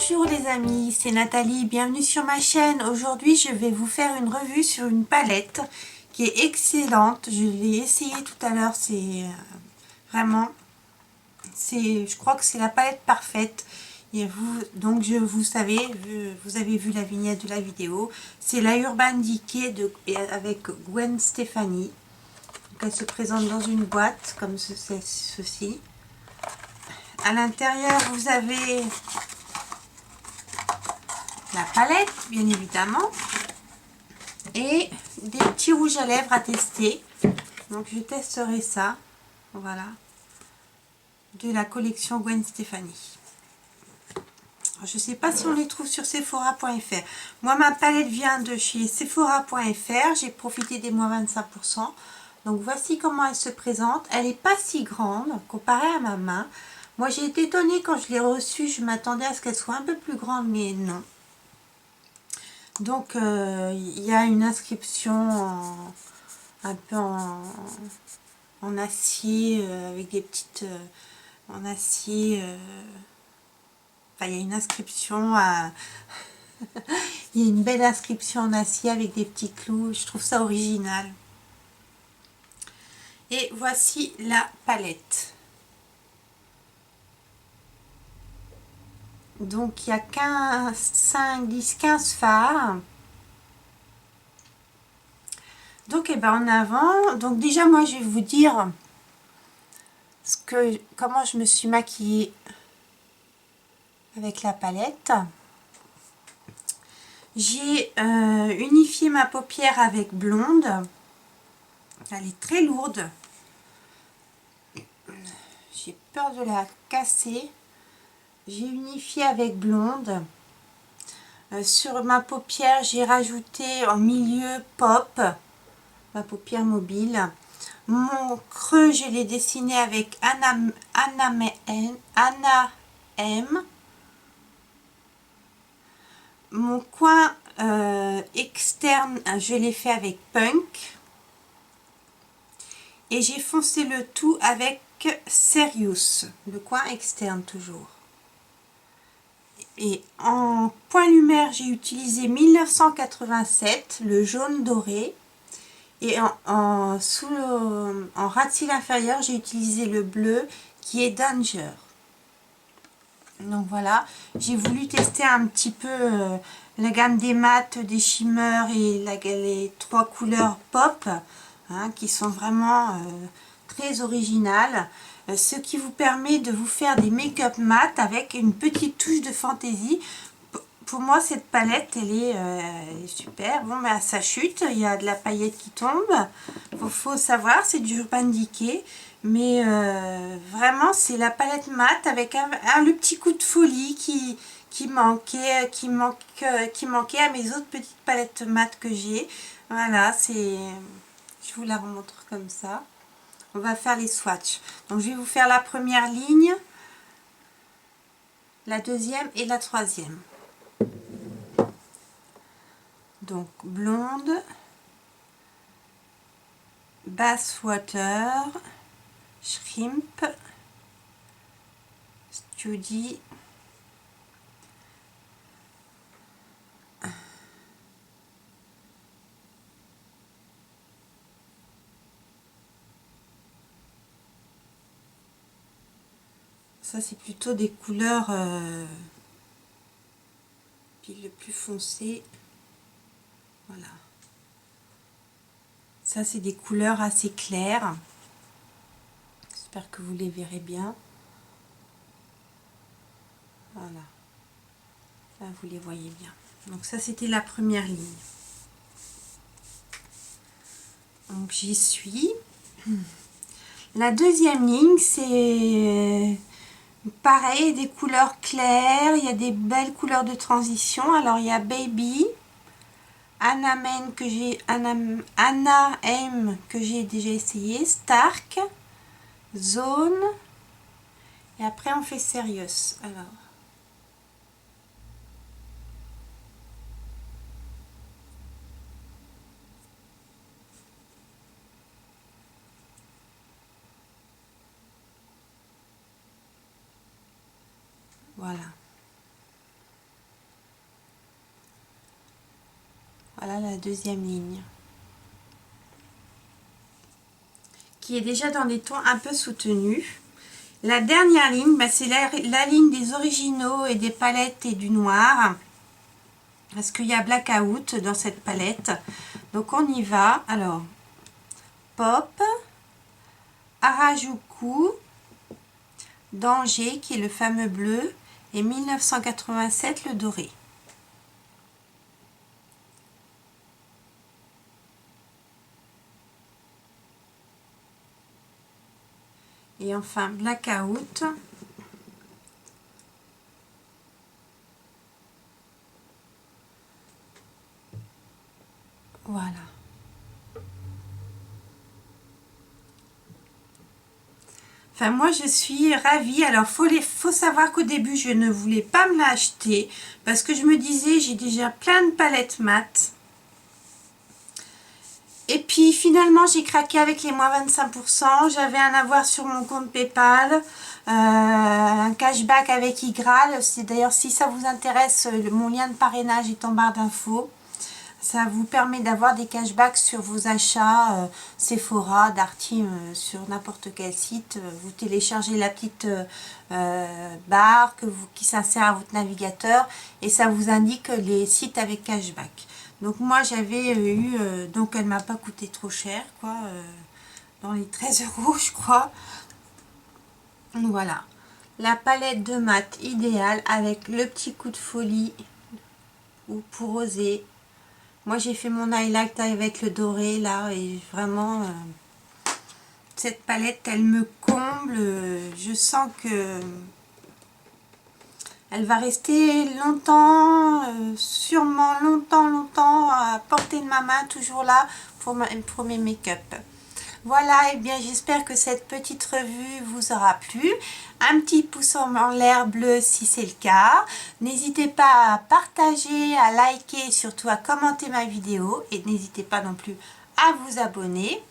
Bonjour les amis, c'est Nathalie, bienvenue sur ma chaîne. Aujourd'hui je vais vous faire une revue sur une palette qui est excellente. Je l'ai essayé tout à l'heure, c'est vraiment, je crois que c'est la palette parfaite. Et vous, donc vous savez, vous avez vu la vignette de la vidéo, c'est la Urban Decay avec Gwen Stefani. Donc elle se présente dans une boîte comme ceci. À l'intérieur vous avez la palette, bien évidemment, et des petits rouges à lèvres à tester. Donc je testerai ça, voilà, de la collection Gwen Stefani. Je ne sais pas si on les trouve sur Sephora.fr. Moi, ma palette vient de chez Sephora.fr. J'ai profité des moins 25%. Donc voici comment elle se présente. Elle n'est pas si grande comparée à ma main. Moi, j'ai été étonnée quand je l'ai reçue. Je m'attendais à ce qu'elle soit un peu plus grande, mais non. Donc il y a une inscription un peu en acier avec des petites en acier. Enfin, il y a une inscription à il y a une belle inscription en acier avec des petits clous. Je trouve ça original. Et voici la palette. Donc il y a 15, 5, 10, 15 fards. Donc en avant, donc déjà moi je vais vous dire comment je me suis maquillée avec la palette. J'ai unifié ma paupière avec blonde. Elle est très lourde. J'ai peur de la casser. J'ai unifié avec blonde. Sur ma paupière, j'ai rajouté en milieu pop, ma paupière mobile. Mon creux, je l'ai dessiné avec Anna M. Mon coin externe, je l'ai fait avec Punk. Et j'ai foncé le tout avec Serious, le coin externe toujours. Et en point lumière, j'ai utilisé 1987, le jaune doré. Et en ras de cils inférieur, j'ai utilisé le bleu qui est Danger. Donc voilà, j'ai voulu tester un petit peu la gamme des mats, des shimmers et les trois couleurs pop, hein, qui sont vraiment très originales. Ce qui vous permet de vous faire des make-up mat avec une petite touche de fantaisie. Pour moi, cette palette, elle est super. Bon, bah, ça chute, il y a de la paillette qui tombe. Faut savoir, c'est du Urban Decay. Mais vraiment, c'est la palette mat avec le petit coup de folie qui manquait à mes autres petites palettes mat que j'ai. Voilà, je vous la remontre comme ça. On va faire les swatchs. Donc, je vais vous faire la première ligne, la deuxième et la troisième. Donc, blonde, Basswater, Shrimp, Study, ça c'est plutôt des couleurs puis le plus foncé, voilà, ça c'est des couleurs assez claires, j'espère que vous les verrez bien, voilà, là vous les voyez bien. Donc ça c'était la première ligne, donc j'y suis. La deuxième ligne, c'est pareil, des couleurs claires, il y a des belles couleurs de transition. Alors il y a Baby, Anna M que j'ai déjà essayé, Stark, Zone, et après on fait Serious. Alors voilà. Voilà la deuxième ligne. Qui est déjà dans des tons un peu soutenus. La dernière ligne, bah, c'est la ligne des originaux et des palettes et du noir. Parce qu'il y a Blackout dans cette palette. Donc on y va. Alors, Pop, Harajuku, Danger qui est le fameux bleu et 1987 le doré. Et enfin Blackout. Voilà. Enfin, moi, je suis ravie. Alors, faut savoir qu'au début, je ne voulais pas me l'acheter parce que je me disais, j'ai déjà plein de palettes mat. Et puis, finalement, j'ai craqué avec les moins 25%. J'avais un avoir sur mon compte PayPal, un cashback avec Igral. C'est d'ailleurs, si ça vous intéresse, mon lien de parrainage est en barre d'infos. Ça vous permet d'avoir des cashbacks sur vos achats Sephora, Darty, sur n'importe quel site. Vous téléchargez la petite barre qui s'insère à votre navigateur et ça vous indique les sites avec cashback. Donc moi j'avais eu, donc elle m'a pas coûté trop cher, quoi, dans les 13 € je crois. Voilà, la palette de mat idéale avec le petit coup de folie ou pour oser. Moi, j'ai fait mon highlight avec le doré, là, et vraiment, cette palette, elle me comble. Je sens que elle va rester longtemps, sûrement longtemps à portée de ma main, toujours là, pour mes make-up. Voilà, et bien j'espère que cette petite revue vous aura plu. Un petit pouce en l'air bleu si c'est le cas. N'hésitez pas à partager, à liker et surtout à commenter ma vidéo. Et n'hésitez pas non plus à vous abonner.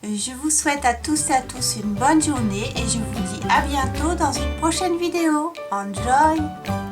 Je vous souhaite à tous et à tous une bonne journée et je vous dis à bientôt dans une prochaine vidéo. Enjoy!